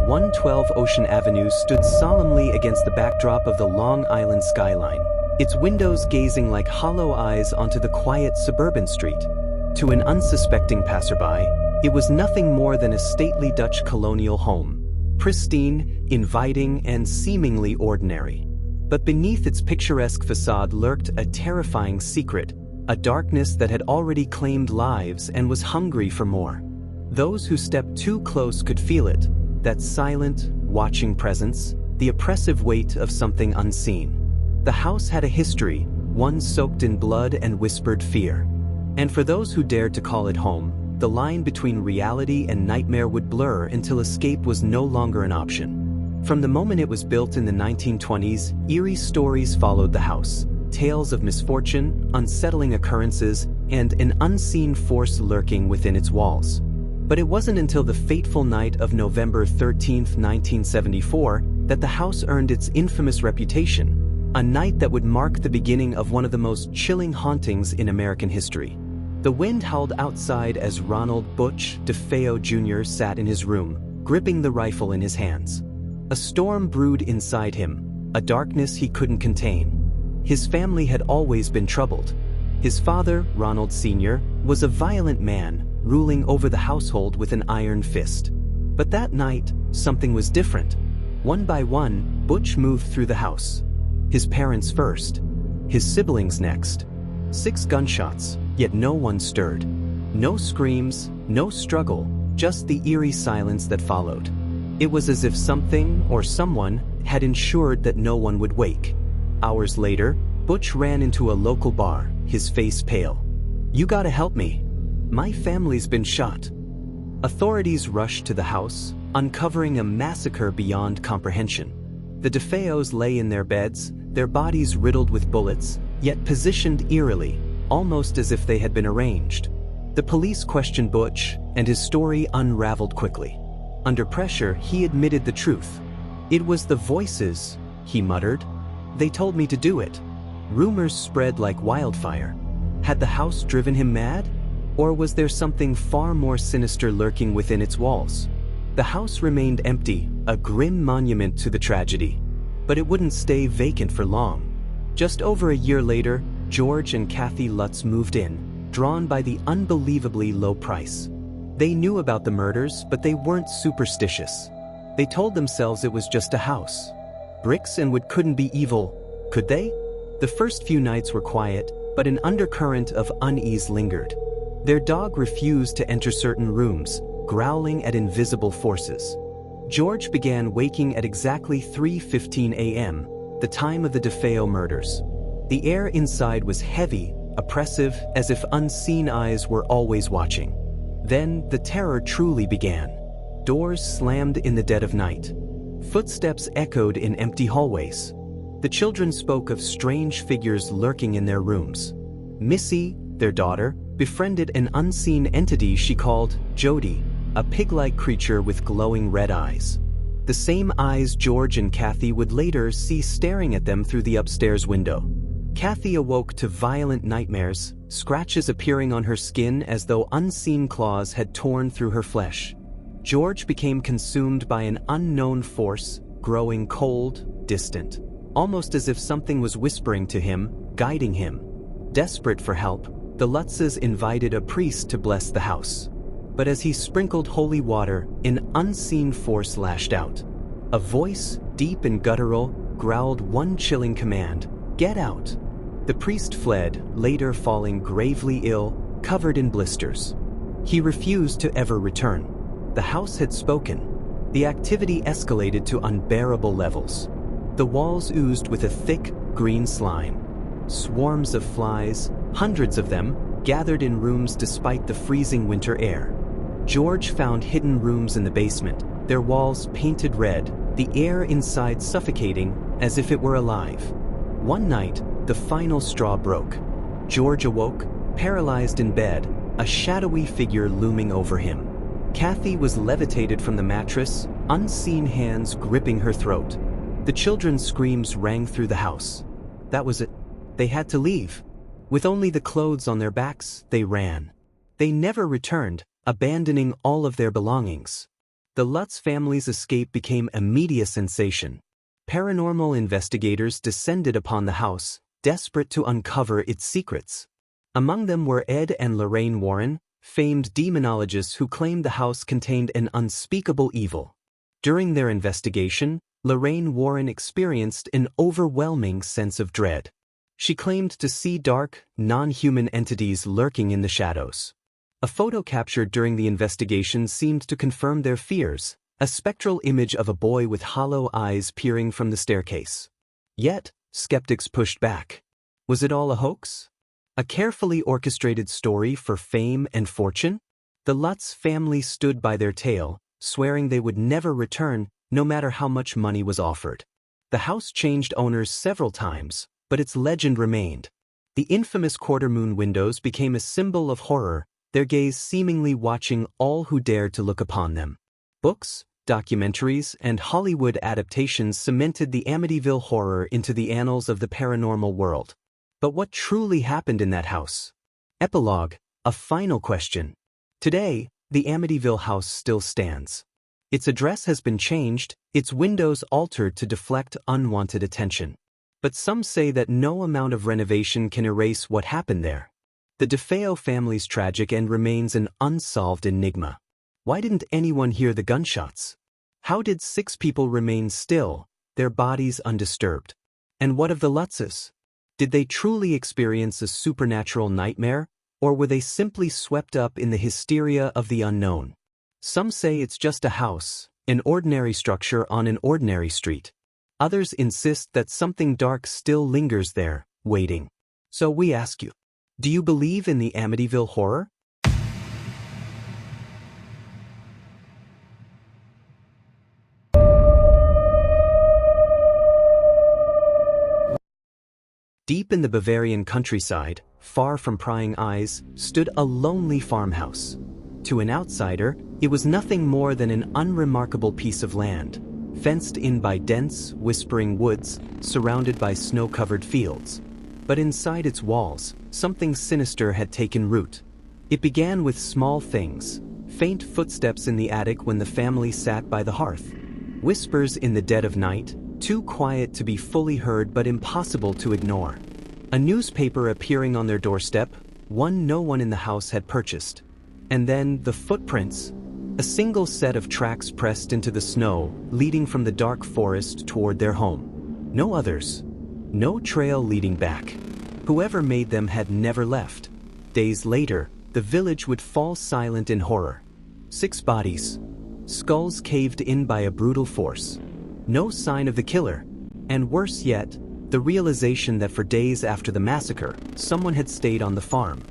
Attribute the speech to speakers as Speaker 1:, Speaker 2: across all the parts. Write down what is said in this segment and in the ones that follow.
Speaker 1: 112 Ocean Avenue stood solemnly against the backdrop of the Long Island skyline, its windows gazing like hollow eyes onto the quiet suburban street. To an unsuspecting passerby, it was nothing more than a stately Dutch colonial home, pristine, inviting, and seemingly ordinary. But beneath its picturesque facade lurked a terrifying secret, a darkness that had already claimed lives and was hungry for more. Those who stepped too close could feel it, that silent, watching presence, the oppressive weight of something unseen. The house had a history, one soaked in blood and whispered fear. And for those who dared to call it home, the line between reality and nightmare would blur until escape was no longer an option. From the moment it was built in the 1920s, eerie stories followed the house. Tales of misfortune, unsettling occurrences, and an unseen force lurking within its walls. But it wasn't until the fateful night of November 13, 1974, that the house earned its infamous reputation, a night that would mark the beginning of one of the most chilling hauntings in American history. The wind howled outside as Ronald Butch DeFeo Jr. sat in his room, gripping the rifle in his hands. A storm brewed inside him, a darkness he couldn't contain. His family had always been troubled. His father, Ronald Sr., was a violent man, ruling over the household with an iron fist. But that night, something was different. One by one, Butch moved through the house. His parents first, his siblings next. 6 gunshots, yet no one stirred. No screams, no struggle, just the eerie silence that followed. It was as if something or someone had ensured that no one would wake. Hours later, Butch ran into a local bar, his face pale. "You gotta help me. My family's been shot." Authorities rushed to the house, uncovering a massacre beyond comprehension. The DeFeos lay in their beds, their bodies riddled with bullets, yet positioned eerily, almost as if they had been arranged. The police questioned Butch, and his story unraveled quickly. Under pressure, he admitted the truth. "It was the voices," he muttered. "They told me to do it." Rumors spread like wildfire. Had the house driven him mad? Or was there something far more sinister lurking within its walls? The house remained empty, a grim monument to the tragedy. But it wouldn't stay vacant for long. Just over a year later, George and Kathy Lutz moved in, drawn by the unbelievably low price. They knew about the murders, but they weren't superstitious. They told themselves it was just a house. Bricks and wood couldn't be evil, could they? The first few nights were quiet, but an undercurrent of unease lingered. Their dog refused to enter certain rooms, growling at invisible forces. George began waking at exactly 3:15 a.m., the time of the DeFeo murders. The air inside was heavy, oppressive, as if unseen eyes were always watching. Then the terror truly began. Doors slammed in the dead of night. Footsteps echoed in empty hallways. The children spoke of strange figures lurking in their rooms. Missy, their daughter, befriended an unseen entity she called Jody, a pig-like creature with glowing red eyes. The same eyes George and Kathy would later see staring at them through the upstairs window. Kathy awoke to violent nightmares, scratches appearing on her skin as though unseen claws had torn through her flesh. George became consumed by an unknown force, growing cold, distant, almost as if something was whispering to him, guiding him. Desperate for help, the Lutzes invited a priest to bless the house. But as he sprinkled holy water, an unseen force lashed out. A voice, deep and guttural, growled one chilling command: "Get out." The priest fled, later falling gravely ill, covered in blisters. He refused to ever return. The house had spoken. The activity escalated to unbearable levels. The walls oozed with a thick, green slime. Swarms of flies, hundreds of them, gathered in rooms despite the freezing winter air. George found hidden rooms in the basement, their walls painted red, the air inside suffocating as if it were alive. One night, the final straw broke. George awoke, paralyzed in bed, a shadowy figure looming over him. Kathy was levitated from the mattress, unseen hands gripping her throat. The children's screams rang through the house. That was it. They had to leave. With only the clothes on their backs, they ran. They never returned, abandoning all of their belongings. The Lutz family's escape became a media sensation. Paranormal investigators descended upon the house, desperate to uncover its secrets. Among them were Ed and Lorraine Warren, famed demonologists who claimed the house contained an unspeakable evil. During their investigation, Lorraine Warren experienced an overwhelming sense of dread. She claimed to see dark, non-human entities lurking in the shadows. A photo captured during the investigation seemed to confirm their fears, a spectral image of a boy with hollow eyes peering from the staircase. Yet, skeptics pushed back. Was it all a hoax? A carefully orchestrated story for fame and fortune? The Lutz family stood by their tale, swearing they would never return, no matter how much money was offered. The house changed owners several times, but its legend remained. The infamous quarter-moon windows became a symbol of horror, their gaze seemingly watching all who dared to look upon them. Books, documentaries, and Hollywood adaptations cemented the Amityville Horror into the annals of the paranormal world. But what truly happened in that house? Epilogue, a final question. Today, the Amityville house still stands. Its address has been changed, its windows altered to deflect unwanted attention. But some say that no amount of renovation can erase what happened there. The DeFeo family's tragic end remains an unsolved enigma. Why didn't anyone hear the gunshots? How did 6 people remain still, their bodies undisturbed? And what of the Lutzes? Did they truly experience a supernatural nightmare, or were they simply swept up in the hysteria of the unknown? Some say it's just a house, an ordinary structure on an ordinary street. Others insist that something dark still lingers there, waiting. So we ask you, do you believe in the Amityville Horror? Deep in the Bavarian countryside, far from prying eyes, stood a lonely farmhouse. To an outsider, it was nothing more than an unremarkable piece of land, fenced in by dense, whispering woods, surrounded by snow-covered fields. But inside its walls, something sinister had taken root. It began with small things, faint footsteps in the attic when the family sat by the hearth, whispers in the dead of night, too quiet to be fully heard but impossible to ignore. A newspaper appearing on their doorstep, one no one in the house had purchased. And then the footprints, a single set of tracks pressed into the snow, leading from the dark forest toward their home. No others. No trail leading back. Whoever made them had never left. Days later, the village would fall silent in horror. 6 bodies. Skulls caved in by a brutal force. No sign of the killer. And worse yet, the realization that for days after the massacre, someone had stayed on the farm.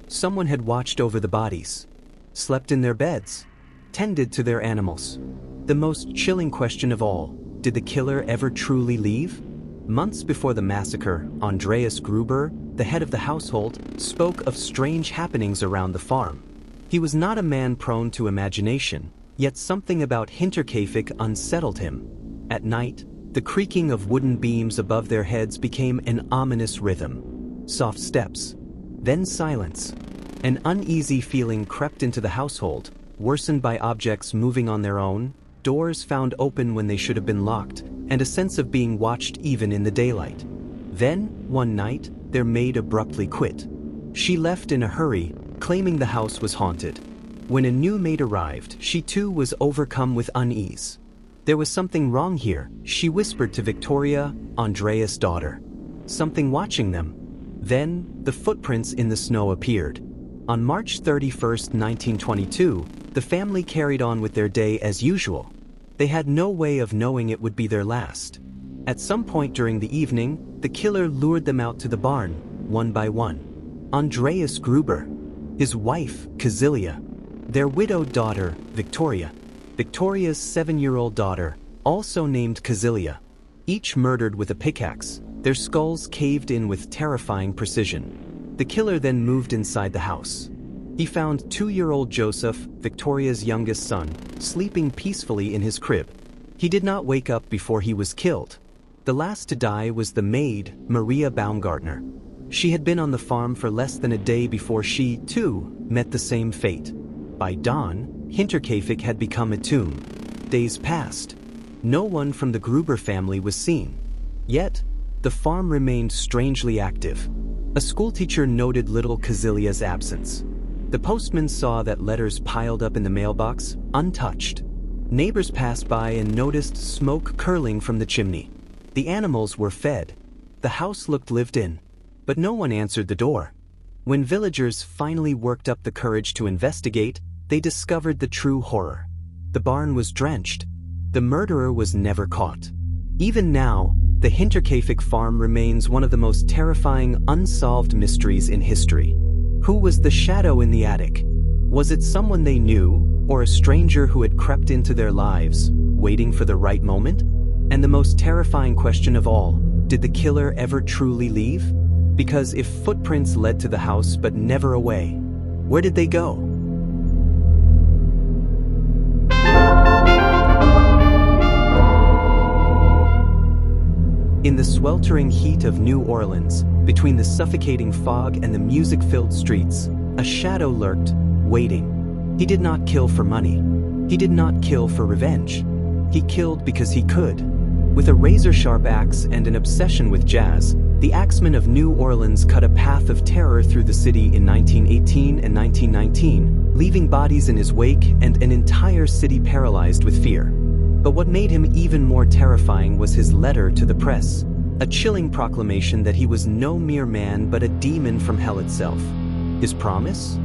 Speaker 1: Someone had watched over the bodies, slept in their beds, tended to their animals. The most chilling question of all, did the killer ever truly leave? Months before the massacre, Andreas Gruber, the head of the household, spoke of strange happenings around the farm. He was not a man prone to imagination, yet something about Hinterkaifeck unsettled him. At night, the creaking of wooden beams above their heads became an ominous rhythm. Soft steps, then silence. An uneasy feeling crept into the household, worsened by objects moving on their own, doors found open when they should have been locked, and a sense of being watched even in the daylight. Then, one night, their maid abruptly quit. She left in a hurry, claiming the house was haunted. When a new maid arrived, she too was overcome with unease. There was something wrong here, she whispered to Victoria, Andreas' daughter. Something watching them. Then, the footprints in the snow appeared. On March 31, 1922, the family carried on with their day as usual. They had no way of knowing it would be their last. At some point during the evening, the killer lured them out to the barn, one by one. Andreas Gruber, his wife, Kazilia, their widowed daughter, Victoria, Victoria's 7-year-old daughter, also named Kazilia, each murdered with a pickaxe, their skulls caved in with terrifying precision. The killer then moved inside the house. He found 2-year-old Joseph, Victoria's youngest son, sleeping peacefully in his crib. He did not wake up before he was killed. The last to die was the maid, Maria Baumgartner. She had been on the farm for less than a day before she, too, met the same fate. By dawn, Hinterkaifeck had become a tomb. Days passed. No one from the Gruber family was seen. Yet, the farm remained strangely active. A schoolteacher noted little Kazilia's absence. The postman saw that letters piled up in the mailbox, untouched. Neighbors passed by and noticed smoke curling from the chimney. The animals were fed. The house looked lived in, but no one answered the door. When villagers finally worked up the courage to investigate, they discovered the true horror. The barn was drenched. The murderer was never caught. Even now, the Hinterkaifeck farm remains one of the most terrifying unsolved mysteries in history. Who was the shadow in the attic? Was it someone they knew, or a stranger who had crept into their lives, waiting for the right moment? And the most terrifying question of all, did the killer ever truly leave? Because if footprints led to the house but never away, where did they go? In the sweltering heat of New Orleans, between the suffocating fog and the music-filled streets, a shadow lurked, waiting. He did not kill for money. He did not kill for revenge. He killed because he could. With a razor-sharp axe and an obsession with jazz, the Axeman of New Orleans cut a path of terror through the city in 1918 and 1919, leaving bodies in his wake and an entire city paralyzed with fear. But what made him even more terrifying was his letter to the press, a chilling proclamation that he was no mere man but a demon from hell itself. His promise?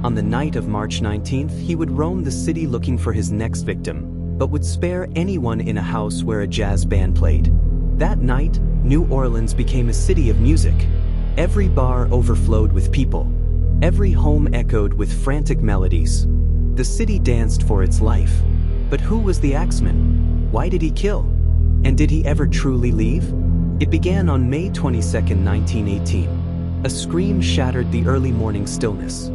Speaker 1: On the night of March 19th, he would roam the city looking for his next victim, but would spare anyone in a house where a jazz band played. That night, New Orleans became a city of music. Every bar overflowed with people. Every home echoed with frantic melodies. The city danced for its life. But who was the Axeman? Why did he kill? And did he ever truly leave? It began on May 22, 1918. A scream shattered the early morning stillness.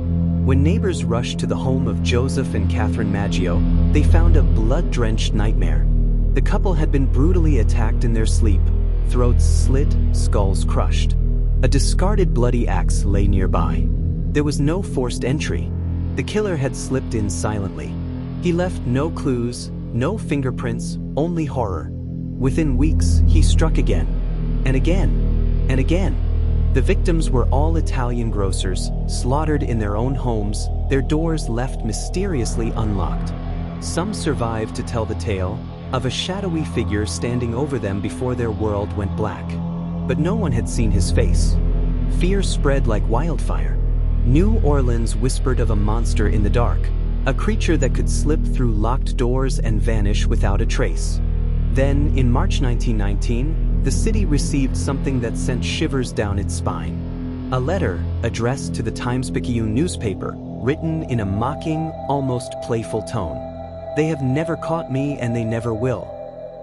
Speaker 1: When neighbors rushed to the home of Joseph and Catherine Maggio, they found a blood-drenched nightmare. The couple had been brutally attacked in their sleep, throats slit, skulls crushed. A discarded bloody axe lay nearby. There was no forced entry. The killer had slipped in silently. He left no clues, no fingerprints, only horror. Within weeks, he struck again, and again, and again. The victims were all Italian grocers, slaughtered in their own homes, their doors left mysteriously unlocked. Some survived to tell the tale of a shadowy figure standing over them before their world went black. But no one had seen his face. Fear spread like wildfire. New Orleans whispered of a monster in the dark, a creature that could slip through locked doors and vanish without a trace. Then, in March 1919, the city received something that sent shivers down its spine. A letter addressed to the Times-Picayune newspaper, written in a mocking, almost playful tone. They have never caught me and they never will.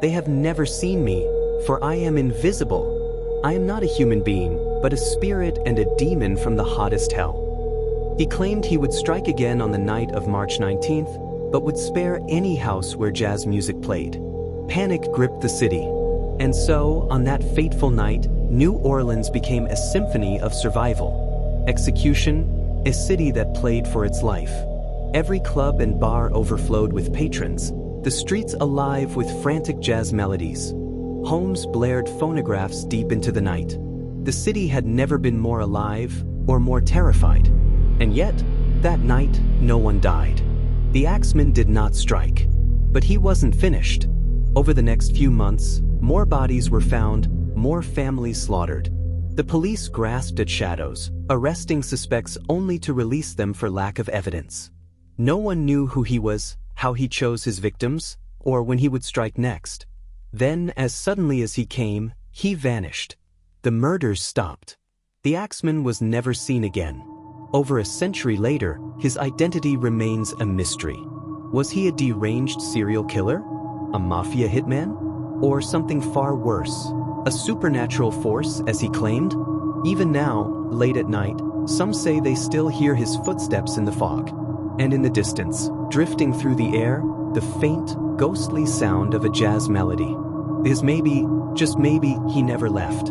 Speaker 1: They have never seen me, for I am invisible. I am not a human being, but a spirit and a demon from the hottest hell. He claimed he would strike again on the night of March 19th, but would spare any house where jazz music played. Panic gripped the city. And so, on that fateful night, New Orleans became a symphony of survival. Execution, a city that played for its life. Every club and bar overflowed with patrons, the streets alive with frantic jazz melodies. Homes blared phonographs deep into the night. The city had never been more alive or more terrified. And yet, that night, no one died. The Axeman did not strike. But he wasn't finished. Over the next few months, more bodies were found, more families slaughtered. The police grasped at shadows, arresting suspects only to release them for lack of evidence. No one knew who he was, how he chose his victims, or when he would strike next. Then, as suddenly as he came, he vanished. The murders stopped. The Axeman was never seen again. Over a century later, his identity remains a mystery. Was he a deranged serial killer? A mafia hitman? Or something far worse? A supernatural force, as he claimed? Even now, late at night, some say they still hear his footsteps in the fog. And in the distance, drifting through the air, the faint, ghostly sound of a jazz melody. Is maybe, just maybe, he never left.